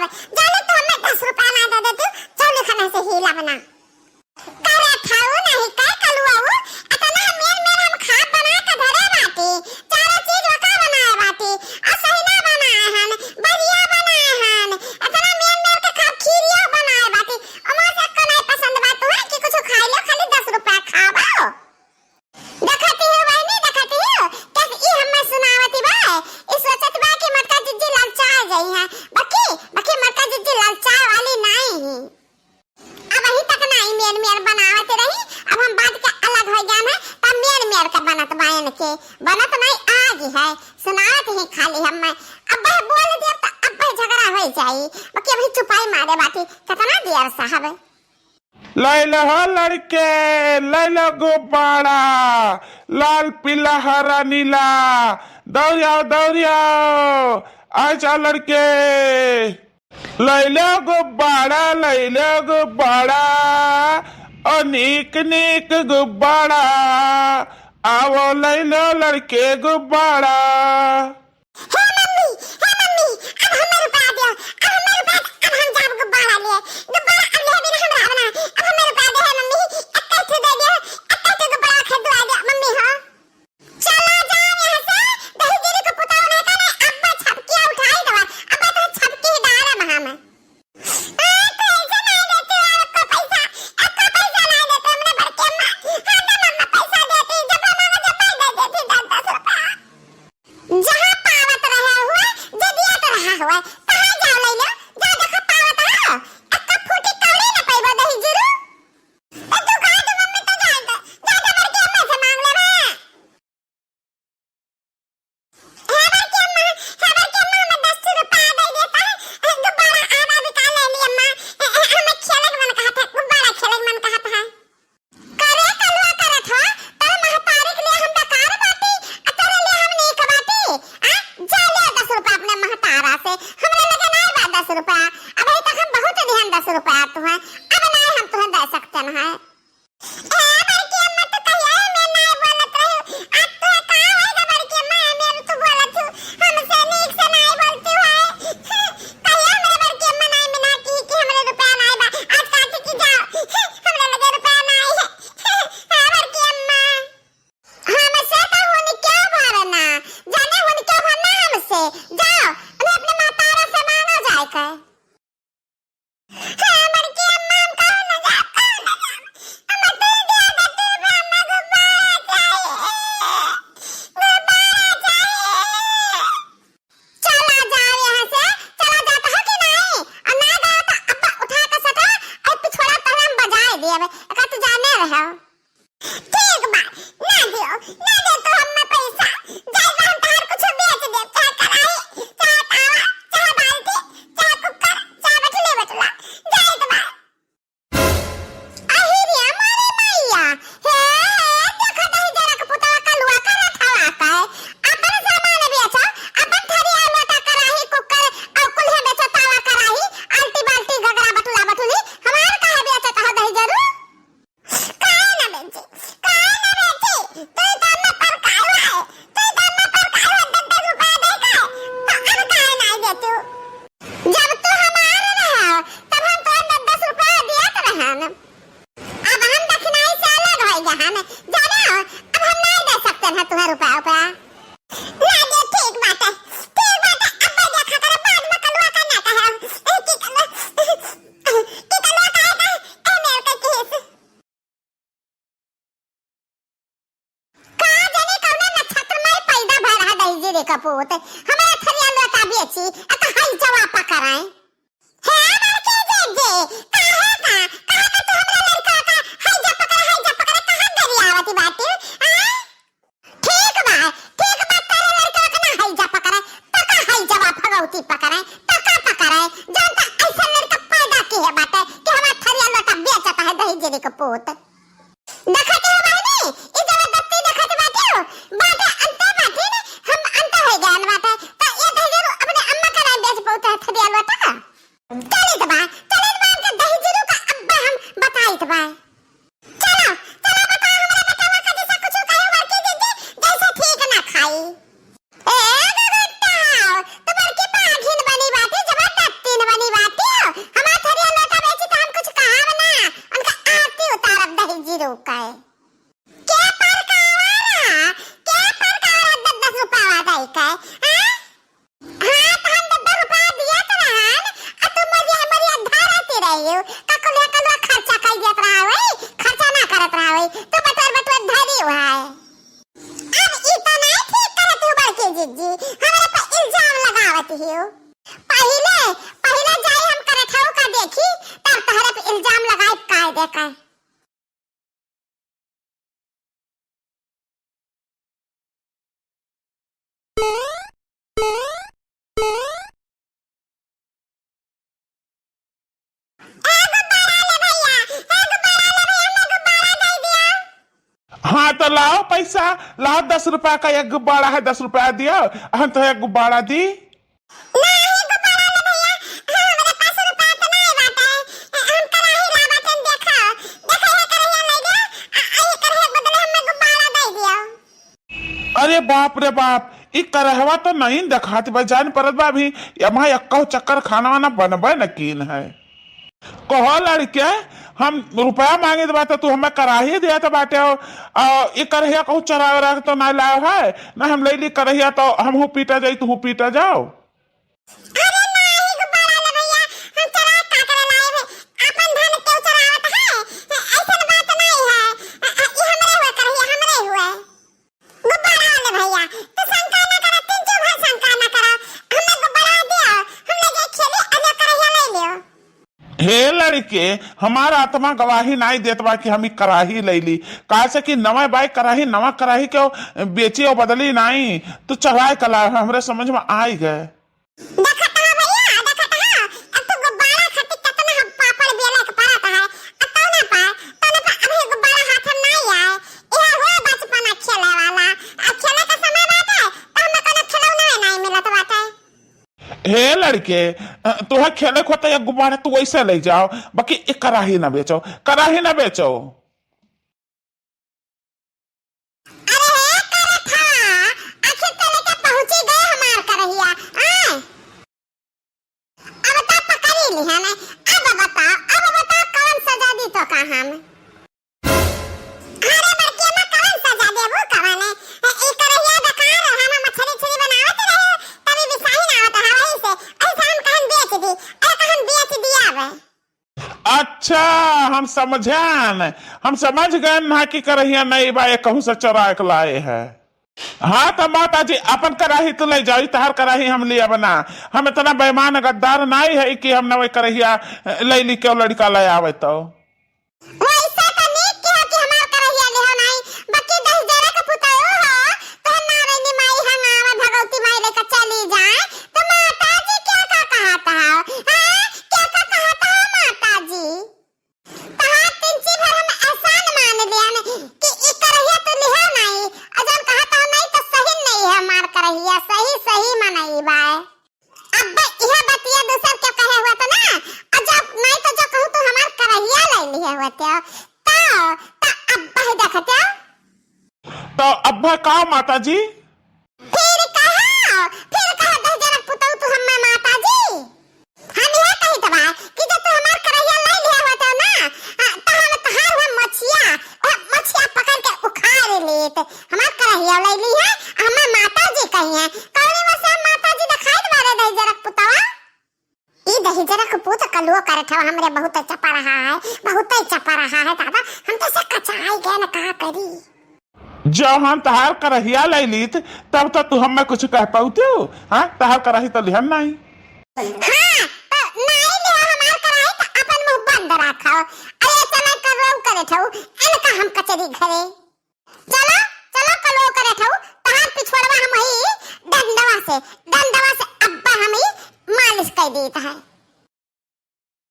अब जाने तो हमें 10 रुपया ना दे देती चौले खाना से हिला बना करे खाओ नहीं का कलुआऊ अतना मेर हम खा बना के धरे बाटी चारों चीज वका बनाए बाटी आ सही ना बनाए हन बढ़िया बनाए हन अतना मेर के खा खीरिया बनाए बाटी अमा से को नहीं पसंद बात है कि कुछ खा लो खाली 10 रुपया खाओ देखती हो बहनी देखती हो कैसे ई हमें सुनावती बा इस सोचत बा कि मटका जिज्जी ललचा गई है बाकी बाकी मटका जिज्जी ललचा वाली नहीं अब अही तक नहीं मेर बनावत रही अब हम बात के अलग हो गया है तब मेर का बनत बायन के बनत नहीं आज है सुनावत ही खाली हम अब बोल दे तो अब झगड़ा हो जाई बाकी अभी चुपाई मारे बाकी कितना देर साहब लैला हो लड़के लैला गुब्बारा लाल पीला हरा नीला दौड़ियाओ आजा लड़के लैला गुब्बारा अनेक नेक गुब्बारा आओ लैला लड़के गुब्बारा हे मम्मी अब हमें रुपया दो अब हमें रुपया अब हम जाब गुब्बारा लिए गुब्बारा अब ले बिना हमरा बना अब हमें रुपया दे मम्मी इतना दे दे इतना गुब्बारा खरीदवा दे मम्मी हो चला जा यहां से दही गिरी को पुताओ नहीं का नहीं अब्बा छपकिया उठाई दवा अब्बा तो छपकी डाला महा में पैसा नहीं देते आपको पैसा नहीं देते हमने भर के मम्मा पैसा देती जब मांगा जब दे देती 10 रुपया जहां पावत रहा हुआ जदिया तो रहा हुआ कहां जाओ ले लो जा देखो पावत रहा अक्का फूटी कौड़ी न पैबो दही जीरो तू कहा तो मम्मी तो जा भर के अम्मा से मांग ले बा है भर के अम्मा में 10 रुपया दे देता है गुब्बारा आधा भी का ले ली अम्मा हमें खेलक मन कहा था गुब्बारा खेलक मन कहा था करे कलवा करत हो तर महतारी के लिए हम बेकार बाटी अतरे लिए हम नहीं कबाती आ जा ले 10 रुपया अपने महतारा से हमरे लगे नहीं बा 10 रुपया अब अभी तक हम बहुत ध्यान 10 रुपया तो है अब नहीं हम तुम्हें दे सकते न है बड़की अम्मा तो कहिए मैं नहीं बोलत रही अब तो का होएगा बड़की अम्मा मैं तो बोलत हूं हमसे नीक से नहीं बोलती है कहिए मेरे बड़की अम्मा नहीं मना की कि हमरे रुपया नहीं बा आज काट की जाओ हमरे लगे रुपया नहीं है बड़की अम्मा हमसे तो हुन क्या भरना जाने हुन क्या भरना हमसे जाओ उन्हें अपने मातारा से मांगो जाए कर बड़की अम्मा हम कहो न जा अम्मा तू दे दे तू अम्मा गुब्बारा चाहिए चला जाओ यहाँ से चला जाता है कि नहीं और ना गया तो अब्बा उठा के सटा और पिछोड़ा तले हम बजाए दिए अगर तू जाने रहो ठीक बा ना दे तो हमें पैसा जाएगा हम तार कुछ बेच दे चाहे कढ़ाई चाहे तावा चाहे बाल्टी चाहे कुकर चाहे बटुला जाए तो बा अहिरिया मारे मैया हे देखो दही जरा के पुतवा कलुआ कर रखा का अपन सामान बेचो अपन थरिया लोटा कराही कुकर और कुल्हे बेचो तावा कराही आल्टी बाल्टी गगरा बटुला बटुली हमार काहे बेचो कहो दही जरूर काहे ना बेची तू तो मैं पर काहे है तू तो मैं पर काहे 10 रुपया दे का तो अब काहे नहीं दे तू जब तू हमारे रहा तब हम तो 10 रुपया दिया तो रहा ना अब हम दक्षिणाई से अलग हो गया है जाना अब हम नहीं दे सकते हैं तुम्हें रुपया ना दे ठीक बात है अब मैं देखा करे बाद में कलवा करना कहे की कलवा कहे ए मेरे के केस कहां जाने कौन नक्षत्र में पैदा भर रहा दही जीरे का पोत हमारा थरिया लोटा बेची अत हाई जवाब पकड़ाए हे बड़के जे कहां का तू हमरा लड़का का हाई जा पकड़ कहां दरियावती बात ठीक बा तेरे लड़का का ना हाई जा पकड़े पका हाई जवाब भगवती पकड़े पकड़े जानता ऐसा लड़का पैदा की है बात कि हमारा थरिया लोटा बेचता है दही जीरे का पोत देखते हो बहनी ई जबरदस्ती देखत बाटे हो बाटे अंते बाटे ने हम अंत हो गया न बाटे तो ये दही जरूर अपने अम्मा का नहीं बेच पाता थरिया लोटा चले तो बा के दही जरूर का अब्बा हम बताई तो बा चलो बता हमरा बतावा का जैसा कुछ कहे मार के दे जैसा ठीक ना खाई ए गगट्टा तुम्हार के पाघिन बनी बाटे जबरदस्ती न बनी बा गई का कुलिया कलवा खर्चा कर देत रहा है, खर्चा ना करत रहा है तो बटोर धरी हुआ है। अब इतना नहीं ठीक करत हो बड़के जीजी, हमारे पर इल्जाम लगावत हो। पहले पहले जाई हम करत हो का देखी तब तहरे पे इल्जाम लगाई कायदे का। हाँ तो लाओ पैसा, लाओ 10 रुपया का एक गुब्बारा है, 10 रुपया दियो, हम तो एक गुब्बारा दी। अरे बाप रे बाप, ई करहवा तो नहीं दिखाती भाई, जान परत बा भी यमा यक्का चक्कर खाना वाना बनबे न कीन है। कहो लड़के हम रुपया मांगे बात तू हमें कराही दिया तो बाटे हो, ये करहिया कहूँ चरावे रख तो ना लाओ है ना, हम ले ली करहिया तो हम हूँ पीटा जाई तू पीटा जाओ। हे लड़के हमारा आत्मा गवाही नहीं देत बा कि हम कराही ले ली, कहा से कि नवा बाइक कराही नवा कराही क्यों बेची और बदली नहीं तो चढ़ाए कला हमरे समझ में आई गए। हे लड़के तुहा खेले खोते एक गुब्बारा तू वैसे ले जाओ, बाकी एक कराही ना बेचो, कराही ना बेचो। अच्छा हम समझान, हम समझ गए ना कि करहिया नहीं बा कहूँ से चुरा के लाए है। हाँ तो माता जी अपन कराही तो ले जाओ, तहार कराही हम लिया बना, हम इतना बेईमान गद्दार नहीं है कि हम नवे करहिया ले ली क्यों लड़का ले आवे तो। तो अब्बा का माता जी फिर कहा 10 जरा पुताऊ तू हम्मे माता जी हम यह कही तबा कि जब तू हमार करैया ले लिया होता ना तो हम तहार हम मछिया पकड़ के उखाड़ लेत, हमार करैया ले ली है हमें माता जी कही है कौन वैसे माता जी दिखाई मारे 10 जरा पुतावा ई 10 जरा को पुत कलुओ करत है हमरे बहुत चपा रहा है, बहुत चपा रहा है दादा, हम तो से कचाई गए न कहा करी। जब हम तहार करहिया ले ली तब तो तू हमें कुछ कह पाते हो? हाँ तहार कराही तो लिहन नहीं। हाँ तो नहीं लिया हमार कराही तो अपन मुंह बंद रखो, अरे चला करो करे ठो इनका हम कचरी घरे चलो चलो कलो करे ठो तहार पिछवाड़वा हम ही डंडवा से अब्बा हम ही मालिश कर देता है।